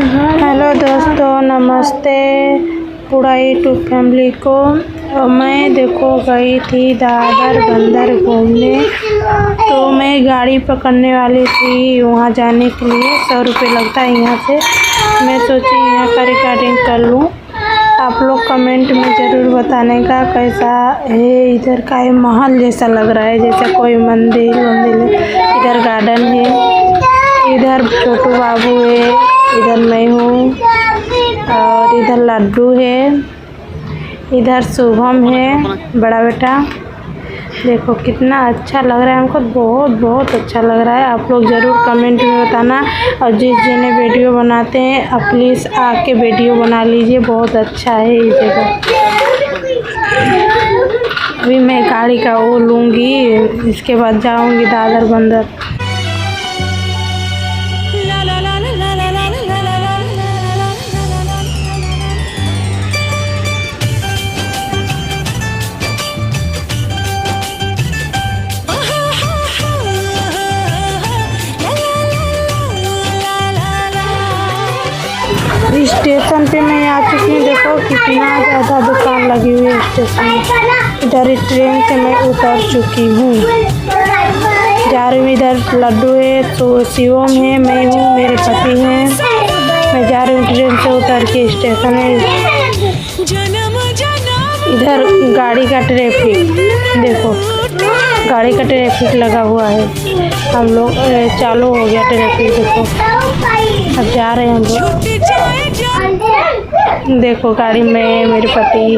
Hello दोस्तों, नमस्ते पूरा यूट्यूब फैमिली को। और मैं देखो गई थी दादर बंदर घूमने, तो मैं गाड़ी पकड़ने वाली थी वहाँ जाने के लिए। 100 रुपये लगता है यहाँ से। मैं सोची यहाँ का रिकॉर्डिंग कर लूँ। आप लोग कमेंट में ज़रूर बताने का कैसा है। इधर का ये महल जैसा लग रहा है, जैसे कोई मंदिर है। इधर गार्डन है, इधर छोटू बाबू है, इधर मैं हूँ, और इधर लड्डू है, इधर शुभम है बड़ा बेटा। देखो कितना अच्छा लग रहा है हमको, बहुत अच्छा लग रहा है। आप लोग ज़रूर कमेंट में बताना। और जिस जिन्हें वीडियो बनाते हैं आप प्लीज़ आके वीडियो बना लीजिए, बहुत अच्छा है ये जगह। अभी मैं गाड़ी का वो लूँगी, इसके बाद जाऊँगी दादर बंदर। स्टेशन पे मैं आ चुकी हूँ। देखो कितना ज़्यादा दुकान लगी हुई है स्टेशन में। इधर ट्रेन से मैं उतर चुकी हूँ, जा रही हूँ। इधर लड्डू है, तो शिवम है, मैं हूँ, मेरे पति हैं। मैं जा रही हूँ ट्रेन से उतर के स्टेशन है। इधर गाड़ी का ट्रैफिक देखो, गाड़ी का ट्रैफिक लगा हुआ है। हम लोग चालू हो गया ट्रैफिक। देखो अब जा रहे हैं हम लोग। देखो गाड़ी में मेरे पति।